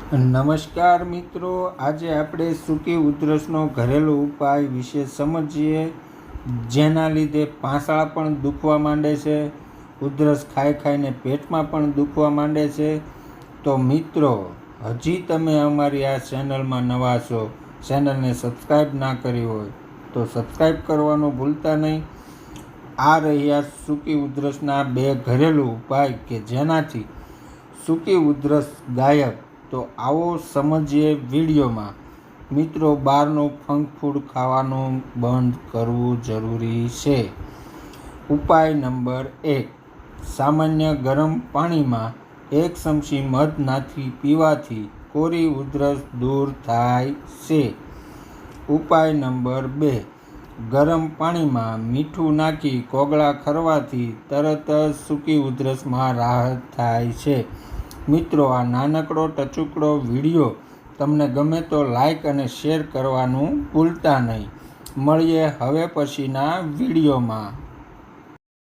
નમસ્કાર મિત્રો, આજે આપણે સૂકી ઉધરસનો ઘરેલું ઉપાય વિશે સમજીએ, જેના લીધે પાંસળા પણ દુખવા માંડે છે, ઉધરસ ખાઈને પેટમાં પણ દુખવા માંડે છે. તો મિત્રો, હજી તમે અમારી આ ચેનલમાં નવા છો, ચેનલને સબસ્ક્રાઈબ ના કરી હોય તો સબસ્ક્રાઈબ કરવાનું ભૂલતા નહીં. આ રહ્યા સૂકી ઉધરસના 2 ઘરેલું ઉપાય કે જેનાથી સૂકી ઉધરસ ગાયબ. તો આવો સમજીએ વિડીયોમાં. મિત્રો, બહારનું ફંક ફૂડ ખાવાનું બંધ કરવું જરૂરી છે. ઉપાય નંબર 1. સામાન્ય ગરમ પાણીમાં 1 ચમચી મધ નાખી પીવાથી કોરી ઉધરસ દૂર થાય છે. ઉપાય નંબર 2. ગરમ પાણીમાં મીઠું નાખી કોગળા કરવાથી તરત જ સૂકી ઉધરસમાં રાહત થાય છે. મિત્રો, આ નાનકડો ટચુકડો વિડીયો તમને ગમે તો લાઈક અને શેર કરવાનું ભૂલતા નહીં. મળીએ હવે પછીના વિડીયોમાં.